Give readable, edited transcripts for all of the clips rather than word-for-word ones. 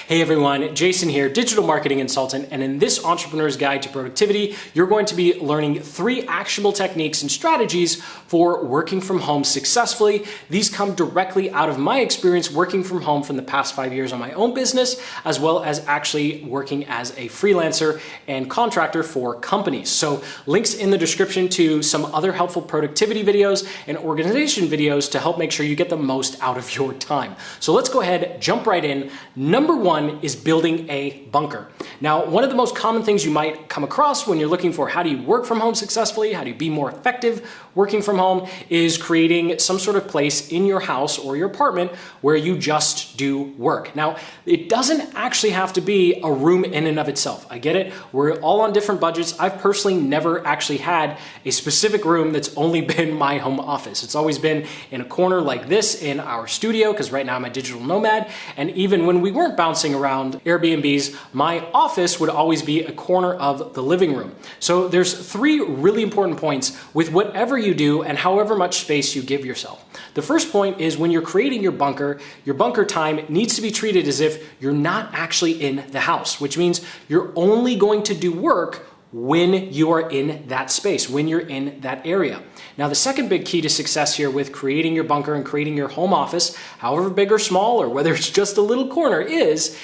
Hey everyone, Jason here, digital marketing consultant, and in this Entrepreneur's Guide to Productivity, you're going to be learning 3 actionable techniques and strategies for working from home successfully. These come directly out of my experience working from home from the past 5 years on my own business, as well as actually working as a freelancer and contractor for companies. So links in the description to some other helpful productivity videos and organization videos to help make sure you get the most out of your time. So let's go ahead, jump right in. Number 1 is building a bunker. Now, one of the most common things you might come across when you're looking for how do you work from home successfully, how do you be more effective working from home, is creating some sort of place in your house or your apartment where you just do work. Now, it doesn't actually have to be a room in and of itself. I get it. We're all on different budgets. I've personally never actually had a specific room that's only been my home office. It's always been in a corner like this in our studio, because right now I'm a digital nomad. And even when we weren't bouncing around Airbnbs, my office would always be a corner of the living room. So there's 3 really important points with whatever you do and however much space you give yourself. The first point is when you're creating your bunker time needs to be treated as if you're not actually in the house, which means you're only going to do work when you are in that space, when you're in that area. Now, the second big key to success here with creating your bunker and creating your home office, however big or small, or whether it's just a little corner, is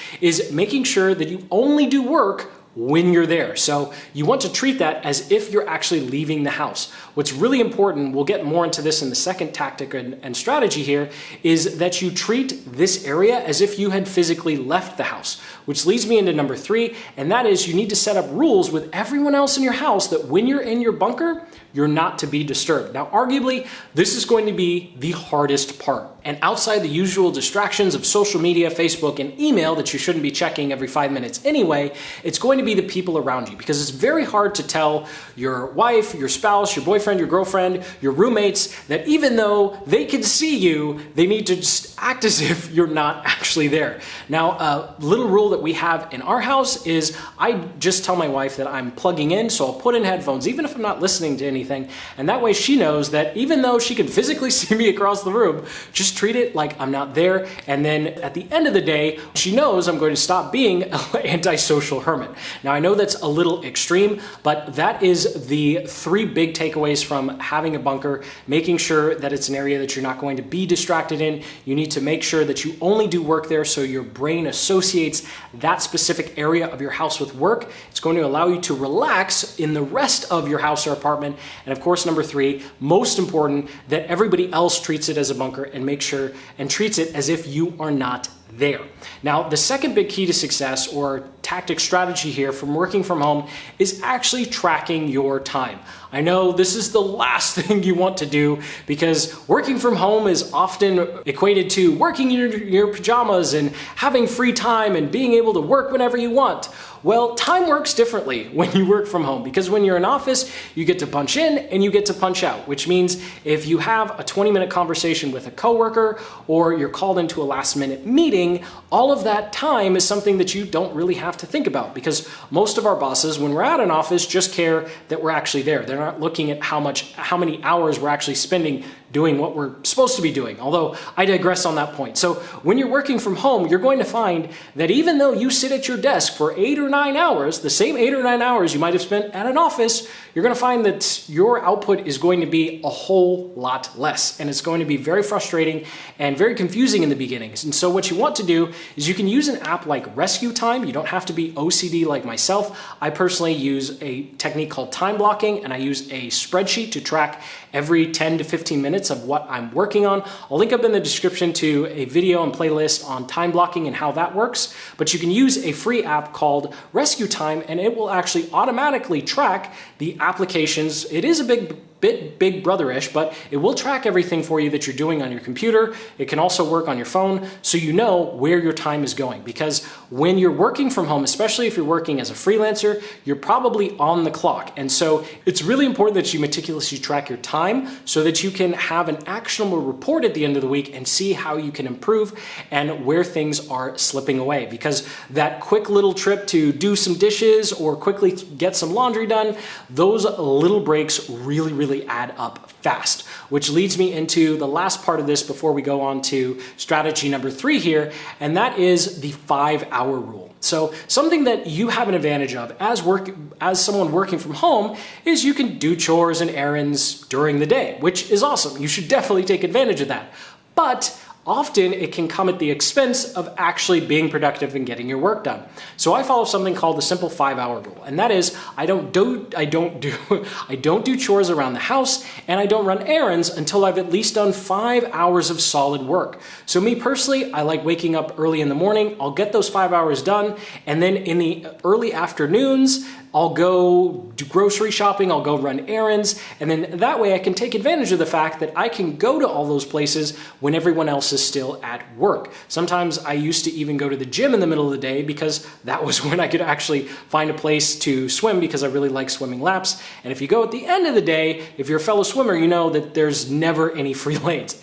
making sure that you only do work when you're there. So you want to treat that as if you're actually leaving the house. What's really important, we'll get more into this in the second tactic and strategy here, is that you treat this area as if you had physically left the house, which leads me into number 3, and that is you need to set up rules with everyone else in your house that when you're in your bunker, you're not to be disturbed. Now, arguably, this is going to be the hardest part. And outside the usual distractions of social media, Facebook, and email that you shouldn't be checking every 5 minutes anyway, it's going to be the people around you, because it's very hard to tell your wife, your spouse, your boyfriend, your girlfriend, your roommates that even though they can see you, they need to just act as if you're not actually there. Now, a little rule that we have in our house is I just tell my wife that I'm plugging in, so I'll put in headphones, even if I'm not listening to anything, and that way she knows that even though she can physically see me across the room, just treat it like I'm not there, and then at the end of the day, she knows I'm going to stop being an antisocial hermit. Now, I know that's a little extreme, but that is the 3 big takeaways from having a bunker, making sure that it's an area that you're not going to be distracted in. You need to make sure that you only do work there so your brain associates that specific area of your house with work. It's going to allow you to relax in the rest of your house or apartment. And of course, number 3, most important, that everybody else treats it as a bunker and makes sure and treats it as if you are not there. Now, the second big key to success or tactic strategy here from working from home is actually tracking your time. I know this is the last thing you want to do because working from home is often equated to working in your pajamas and having free time and being able to work whenever you want. Well, time works differently when you work from home, because when you're in office, you get to punch in and you get to punch out, which means if you have a 20-minute conversation with a coworker or you're called into a last-minute meeting, all of that time is something that you don't really have to think about, because most of our bosses, when we're at an office, just care that we're actually there. They're not looking at how many hours we're actually spending doing what we're supposed to be doing, although I digress on that point. So when you're working from home, you're going to find that even though you sit at your desk for 8 or 9 hours, the same 8 or 9 hours you might have spent at an office, you're going to find that your output is going to be a whole lot less, and it's going to be very frustrating and very confusing in the beginnings. And so what you want to do is you can use an app like Rescue Time. You don't have to be OCD like myself. I personally use a technique called time blocking, and I use a spreadsheet to track every 10 to 15 minutes of what I'm working on. I'll link up in the description to a video and playlist on time blocking and how that works, but you can use a free app called Rescue Time, and it will actually automatically track the applications. It is a bit Big Brother-ish, but it will track everything for you that you're doing on your computer. It can also work on your phone, so you know where your time is going. Because when you're working from home, especially if you're working as a freelancer, you're probably on the clock. And so it's really important that you meticulously track your time so that you can have an actionable report at the end of the week and see how you can improve and where things are slipping away. Because that quick little trip to do some dishes or quickly get some laundry done, those little breaks really add up fast, which leads me into the last part of this before we go on to strategy number 3 here, and that is the 5-hour rule. So something that you have an advantage of as someone working from home is you can do chores and errands during the day, which is awesome. You should definitely take advantage of that. But often it can come at the expense of actually being productive and getting your work done. So I follow something called the simple 5-hour rule, and that is I don't do chores around the house, and I don't run errands until I've at least done 5 hours of solid work. So me personally, I like waking up early in the morning. I'll get those 5 hours done, and then in the early afternoons, I'll go do grocery shopping, I'll go run errands, and then that way I can take advantage of the fact that I can go to all those places when everyone else is still at work. Sometimes I used to even go to the gym in the middle of the day because that was when I could actually find a place to swim because I really like swimming laps. And if you go at the end of the day, if you're a fellow swimmer, you know that there's never any free lanes.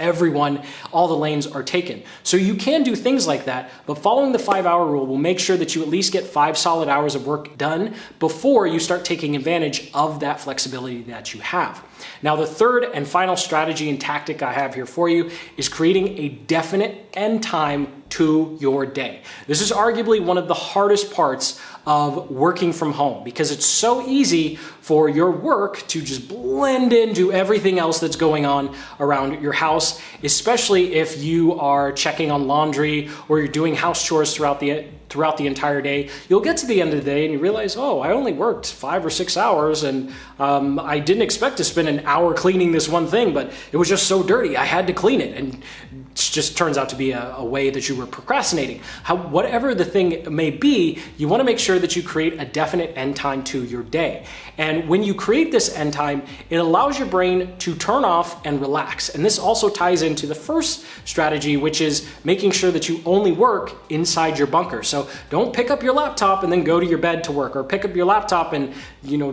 All the lanes are taken. So you can do things like that, but following the 5-hour rule will make sure that you at least get 5 solid hours of work done before you start taking advantage of that flexibility that you have. Now, the third and final strategy and tactic I have here for you is creating a definite end time to your day. This is arguably one of the hardest parts of working from home because it's so easy for your work to just blend into everything else that's going on around your house, especially if you are checking on laundry or you're doing house chores throughout the entire day. You'll get to the end of the day and you realize, oh, I only worked 5 or 6 hours and I didn't expect to spend an hour cleaning this one thing, but it was just so dirty, I had to clean it. And it just turns out to be a way that you were procrastinating. Whatever the thing may be, you want to make sure that you create a definite end time to your day. And when you create this end time, it allows your brain to turn off and relax. And this also ties into the first strategy, which is making sure that you only work inside your bunker. So don't pick up your laptop and then go to your bed to work, or pick up your laptop and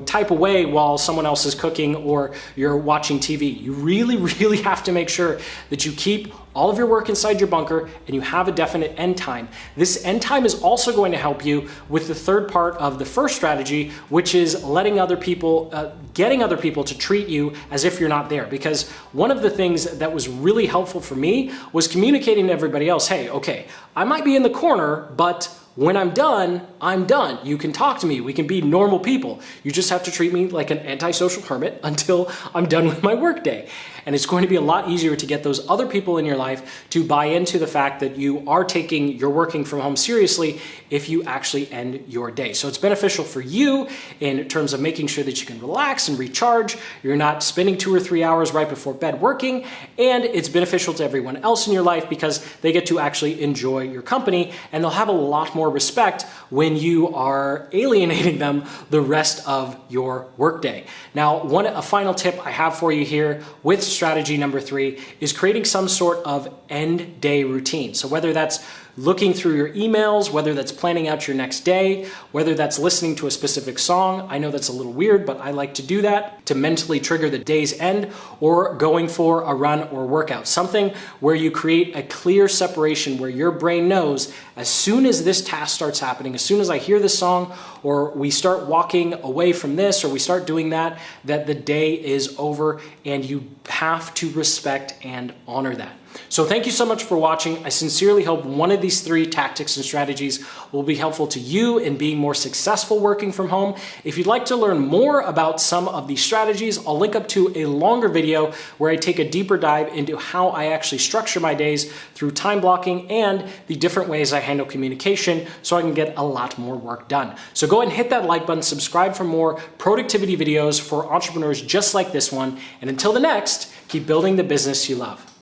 type away while someone else is cooking or you're watching TV. You really have to make sure that you keep all of your work inside your bunker and you have a definite end time. This end time is also going to help you with the third part of the first strategy, which is getting other people to treat you as if you're not there. Because one of the things that was really helpful for me was communicating to everybody else, hey, okay, I might be in the corner, but when I'm done, I'm done. You can talk to me. We can be normal people. You just have to treat me like an antisocial hermit until I'm done with my workday. And it's going to be a lot easier to get those other people in your life to buy into the fact that you are taking your working from home seriously if you actually end your day. So it's beneficial for you in terms of making sure that you can relax and recharge. You're not spending 2 or 3 hours right before bed working. And it's beneficial to everyone else in your life because they get to actually enjoy your company and they'll have a lot more respect when you are alienating them the rest of your workday. Now, a final tip I have for you here with strategy number 3 is creating some sort of end day routine. So whether that's looking through your emails, whether that's planning out your next day, whether that's listening to a specific song. I know that's a little weird, but I like to do that to mentally trigger the day's end, or going for a run or workout. Something where you create a clear separation where your brain knows as soon as this task starts happening, as soon as I hear this song, or we start walking away from this, or we start doing that, that the day is over, and you have to respect and honor that. So thank you so much for watching. I sincerely hope one of these 3 tactics and strategies will be helpful to you in being more successful working from home. If you'd like to learn more about some of these strategies, I'll link up to a longer video where I take a deeper dive into how I actually structure my days through time blocking and the different ways I handle communication so I can get a lot more work done. So go ahead and hit that like button, subscribe for more productivity videos for entrepreneurs just like this one. And until the next, keep building the business you love.